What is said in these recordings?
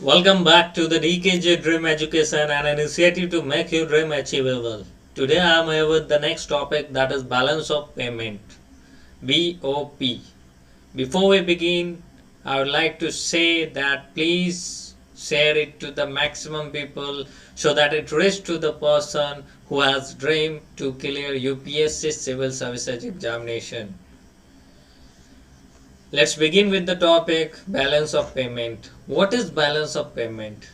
Welcome back to the DKJ Dream Education, an initiative to make your dream achievable. Today I am here with the next topic, that is balance of payment, BOP. Before we begin, I would like to say that please share it to the maximum people so that it reaches to the person who has dream to clear UPSC Civil Services examination. Let's begin with the topic balance of payment. What is balance of payment?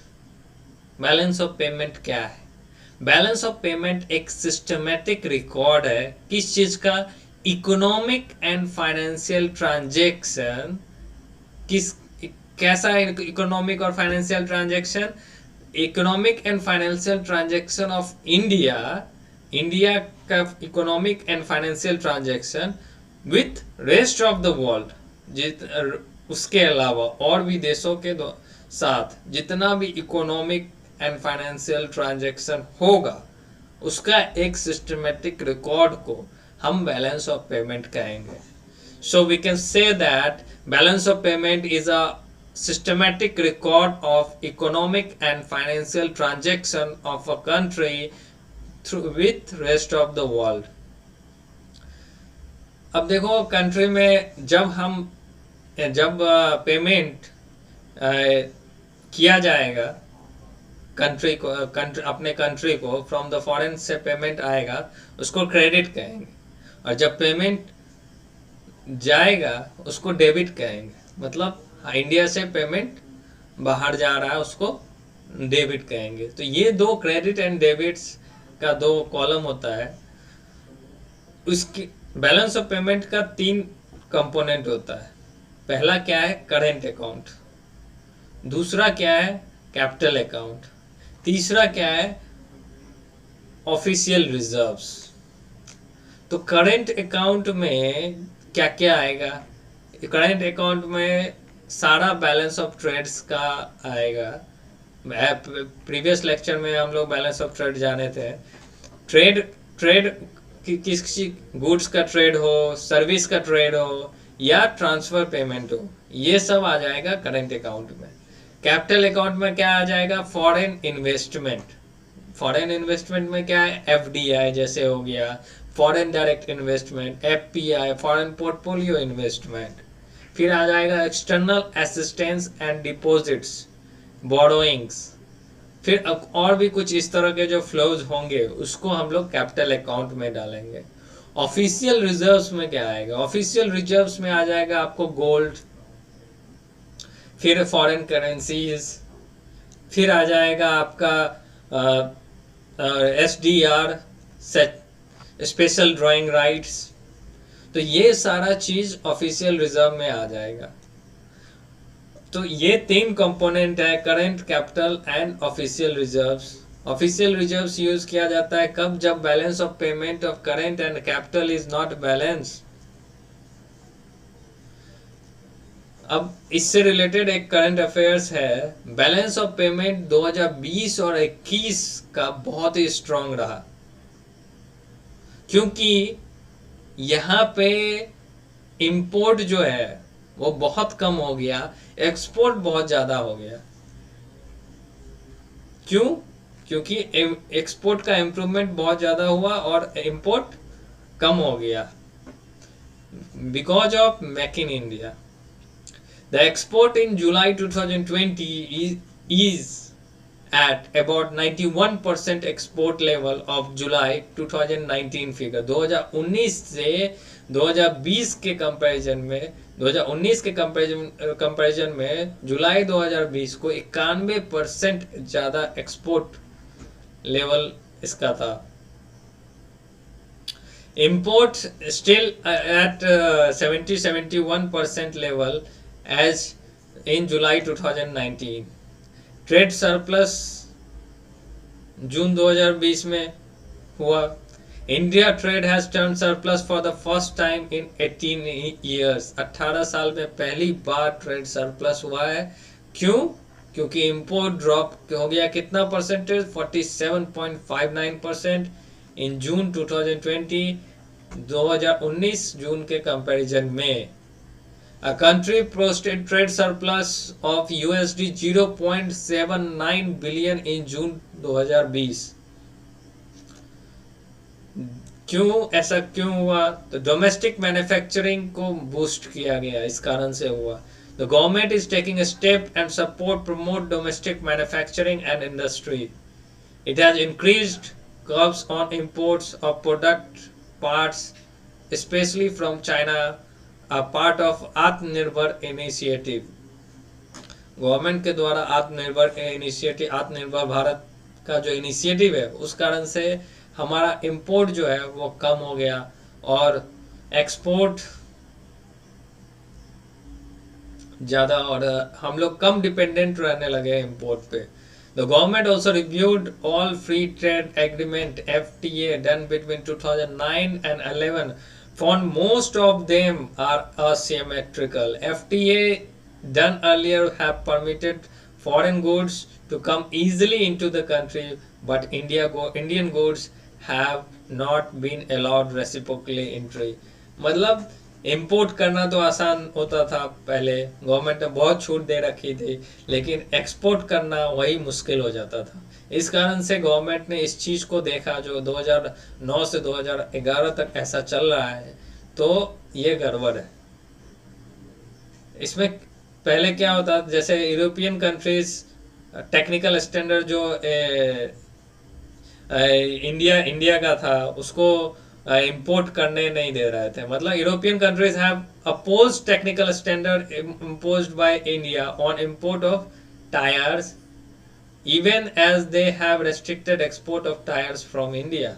Balance of payment क्या है? Balance of payment एक systematic record है किस चीज का? Economic and financial transaction. किस कैसा है इकोनॉमिक और financial transaction? Economic and financial transaction of India. India का economic and financial transaction with rest of the world. उसके अलावा और भी देशों के साथ जितना भी इकोनॉमिक एंड फाइनेंशियल ट्रांजैक्शन होगा उसका एक सिस्टमेटिक रिकॉर्ड को हम बैलेंस ऑफ पेमेंट कहेंगे. So we can say that balance of payment is a systematic record of economic and financial transaction of a country with rest of the world. अब देखो country में जब payment किया जाएगा अपने कंट्री को from the foreign से payment आएगा उसको क्रेडिट कहेंगे, और जब पेमेंट जाएगा उसको डेबिट कहेंगे. मतलब इंडिया से पेमेंट बाहर जा रहा है उसको डेबिट कहेंगे. तो ये दो क्रेडिट एंड डेबिट्स का दो कॉलम होता है. उसकी बैलेंस ऑफ पेमेंट का 3 कंपोनेंट होता है. पहला क्या है? Current account. दूसरा क्या है? Capital account. तीसरा क्या है? Official reserves. तो करेंट अकाउंट में क्या क्या आएगा? करेंट अकाउंट में सारा बैलेंस ऑफ ट्रेड्स का आएगा. प्रीवियस लेक्चर में हम लोग बैलेंस ऑफ ट्रेड जाने थे. ट्रेड किसी गुड्स का ट्रेड हो, सर्विस का ट्रेड हो या ट्रांसफर पेमेंट हो, ये सब आ जाएगा करेंट अकाउंट में. कैपिटल अकाउंट में क्या आ जाएगा? Foreign investment. फॉरेन इन्वेस्टमेंट में क्या है? एफडीआई जैसे हो गया, foreign direct investment, FPI, foreign portfolio investment. फिर आ जाएगा external assistance and deposits, borrowings. फिर और भी कुछ इस तरह के जो फ्लोज होंगे उसको हम लोग कैपिटल अकाउंट में डालेंगे. ऑफिशियल रिजर्व्स में क्या आएगा? ऑफिशियल रिजर्व्स में आ जाएगा आपको गोल्ड, फिर फॉरेन करेंसीज, फिर आ जाएगा आपका एसडीआर, स्पेशल ड्राइंग राइट्स. तो ये सारा चीज ऑफिशियल रिजर्व में आ जाएगा. तो ये 3 कंपोनेंट है, current, capital and official reserves. Official reserves use किया जाता है कब? जब balance of payment of current and capital is not balance. अब इससे रिलेटेड एक करंट अफेयर्स है. बैलेंस ऑफ पेमेंट 2020 और 21 का बहुत ही स्ट्रांग रहा, क्योंकि यहाँ पे इंपोर्ट जो है वो बहुत कम हो गया, एक्सपोर्ट बहुत ज्यादा हो गया. क्यों? क्योंकि एक्सपोर्ट का इम्प्रूवमेंट बहुत ज्यादा हुआ और इंपोर्ट कम हो गया because of make in India. The export in July 2020 is at about 91% export level of July 2019 figure. 2019 से 2020 के कंपैरिजन में 2019 के कंपैरिजन में जुलाई 2020 को 91% ज़्यादा एक्सपोर्ट लेवल इसका था. Import still at 71% level as in July 2019. Trade surplus June 2020 में हुआ. India trade has turn surplus for the first time in 18 years. 18 साल में पहली बार ट्रेड सरप्लस हुआ है. क्यों? क्योंकि इंपोर्ट ड्रॉप हो गया कितना परसेंटेज? 47.59% इन जून 2020 2019 जून के कंपैरिजन में. A country posted trade surplus of USD 0.79 billion in जून 2020। क्यों ऐसा क्यों हुआ? तो डोमेस्टिक मैन्युफैक्चरिंग को बूस्ट किया गया, इस कारण से हुआ। The government is taking a step and support promote domestic manufacturing and industry. It has increased curbs on imports of product parts, especially from China, a part of आत्मनिर्भर initiative. Government के द्वारा आत्मनिर्भर भारत का जो इनिशिएटिव है, उस कारण से हमारा इंपोर्ट जो है वो कम हो गया और एक्सपोर्ट ज़्यादा, और हम लोग कम डिपेंडेंट रहने लगे इंपोर्ट पे। The government also reviewed all free trade agreement FTA done between 2009 and 11, found most of them are asymmetrical. FTA done earlier have permitted foreign goods to come easily into the country, but Indian goods have not been allowed reciprocally entry. मतलब import करना तो आसान होता था पहले, government ने बहुत छूट दे रखी थी, लेकिन एक्सपोर्ट करना वही मुश्किल हो जाता था। इस कारण से गवर्नमेंट ने इस चीज़ को देखा, जो 2009 से 2011 तक ऐसा चल रहा है, तो ये गड़बड़ है। इसमें पहले क्या होता, जैसे यूरोपियन कंट्रीज टेक्निकल स्टैंडर्ड जो इंडिया का था, उसको इंपोर्ट करने नहीं दे रहे थे। मतलब European countries have opposed technical standard imposed by India on import of tyres, even as they have restricted export of tires from India.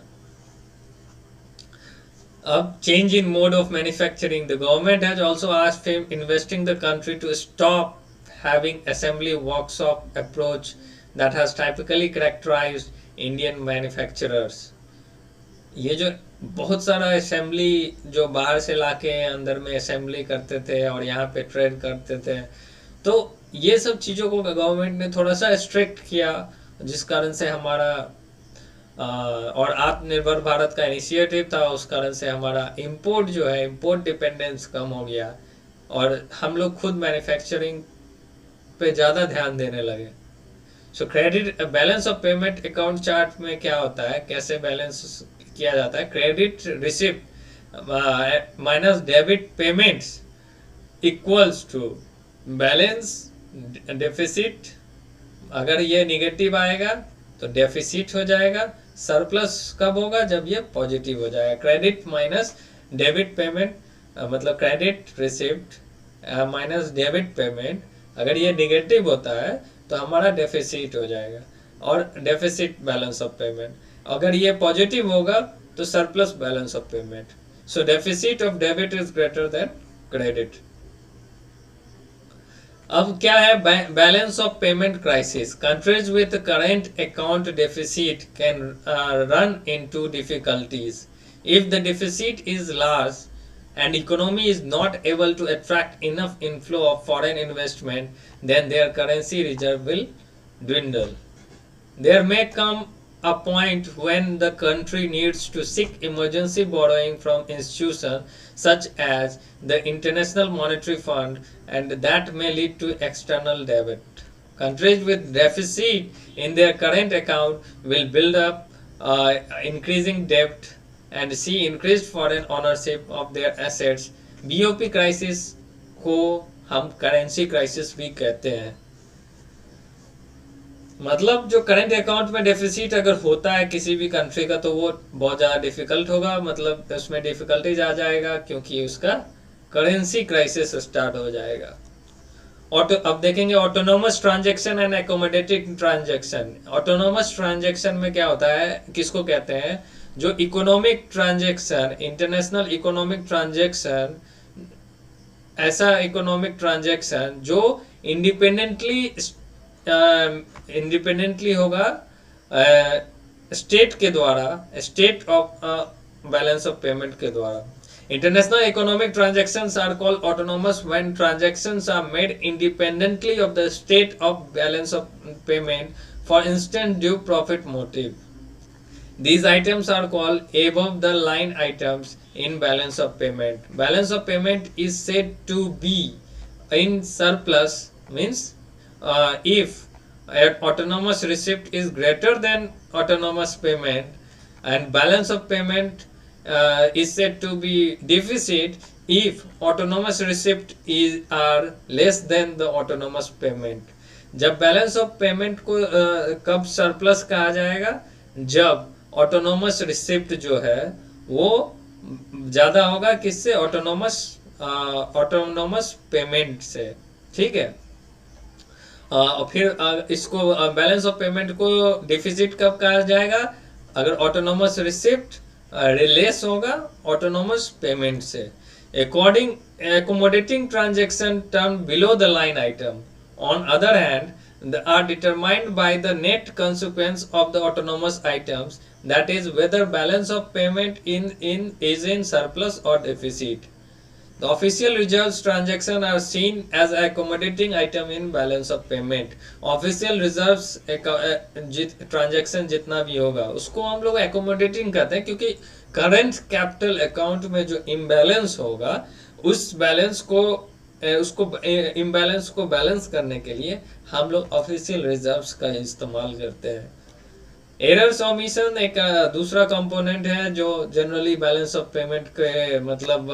A change in mode of manufacturing. The government has also asked him investing the country to stop having assembly workshop approach that has typically characterized Indian manufacturers. ये जो बहुत सारा assembly जो बाहर से लाके अंदर में असेंबली करते थे और यहाँ पे ट्रेड करते थे, तो ये सब चीज़ों को गवर्नमेंट ने थोड़ा सा स्ट्रिक्ट किया, जिस कारण से हमारा और आत्मनिर्भर भारत का इनिशिएटिव था, उस कारण से हमारा इंपोर्ट जो है, इंपोर्ट डिपेंडेंस कम हो गया और हम लोग खुद मैन्युफैक्चरिंग पे ज़्यादा ध्यान देने लगे। So credit balance of payment account chart में क्या होता है, कैसे बैलेंस किया जाता है? Credit receipt minus debit payments equals to balance deficit. अगर ये निगेटिव आएगा तो डेफिसिट हो जाएगा। सरप्लस कब होगा? जब ये पॉजिटिव हो जाएगा। क्रेडिट माइनस डेबिट पेमेंट, मतलब credit receipt minus debit payment, अगर ये निगेटिव होता है तो हमारा डेफिसिट हो जाएगा, और डेफिसिट बैलेंस ऑफ पेमेंट। अगर ये पॉजिटिव होगा तो surplus balance of payment. So deficit of debit is greater than credit. अब क्या है balance of payment crisis? Countries with current account deficit can run into difficulties if the deficit is large and economy is not able to attract enough inflow of foreign investment, then their currency reserve will dwindle. There may come a point when the country needs to seek emergency borrowing from institutions such as the International Monetary Fund, and that may lead to external debt. Countries with deficit in their current account will build up increasing debt and see increased foreign ownership of their assets. BOP crisis को हम currency crisis भी कहते हैं। मतलब जो current account में deficit अगर होता है किसी भी कंट्री का, तो वो बहुत ज़्यादा डिफिकल्ट होगा, मतलब उसमें डिफिकल्टीज आ जाएगा, क्योंकि उसका करेंसी क्राइसिस स्टार्ट हो जाएगा। अब देखेंगे autonomous transaction and accommodative transaction. Autonomous transaction में क्या होता है, किसको कहते हैं? जो economic transaction, international economic transaction, ऐसा इकोनॉमिक ट्रांजैक्शन जो इंडिपेंडेंटली होगा स्टेट के द्वारा, state of balance of payment के द्वारा। International economic transactions are called autonomous when transactions are made independently of the state of balance of payment, for instance due profit motive. These items are called above the line items in balance of payment. Balance of payment is said to be in surplus, means if an autonomous receipt is greater than autonomous payment, and balance of payment is said to be deficit if autonomous receipt is are less than the autonomous payment. जब balance of payment को कब surplus कहा जाएगा, जब autonomous receipt जो है वो ज़्यादा होगा किससे, ऑटोनोमस पेमेंट से, ठीक है। और फिर इसको बैलेंस ऑफ पेमेंट को डिफिसिट कब कहा जाएगा, अगर ऑटोनोमस रिसिप्ट लेस होगा ऑटोनोमस पेमेंट से। According accommodating transaction term below the line item, on other hand, are determined by the net consequence of the autonomous items, that is whether balance of payment is in surplus or deficit. The official reserves transaction are seen as accommodating item in balance of payment. Official reserves transaction जितना भी होगा उसको हम लोग accommodating कहते हैं, क्योंकि current capital account में जो imbalance होगा उस बैलेंस को उसको इम्बैलेंस को बैलेंस करने के लिए हम लोग ऑफिशियल रिजर्व्स का इस्तेमाल करते हैं। एरर्स ओमिशन एक दूसरा कंपोनेंट है जो जनरली बैलेंस ऑफ पेमेंट के मतलब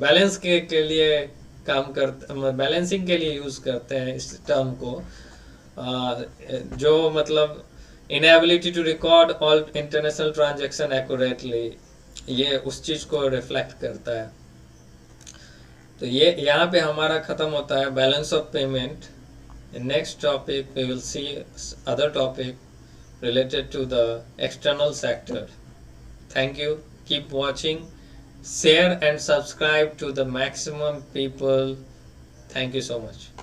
बैलेंस के लिए काम करते, बैलेंसिंग के लिए यूज करते हैं इस टर्म को, जो मतलब inability to record all international transaction accurately, ये उस चीज को रिफ्लेक्ट करता है। तो ये यहाँ पे हमारा खत्म होता है balance of payment. Next topic we will see other topic related to the external sector. Thank you. Keep watching. Share and subscribe to the maximum people. Thank you so much.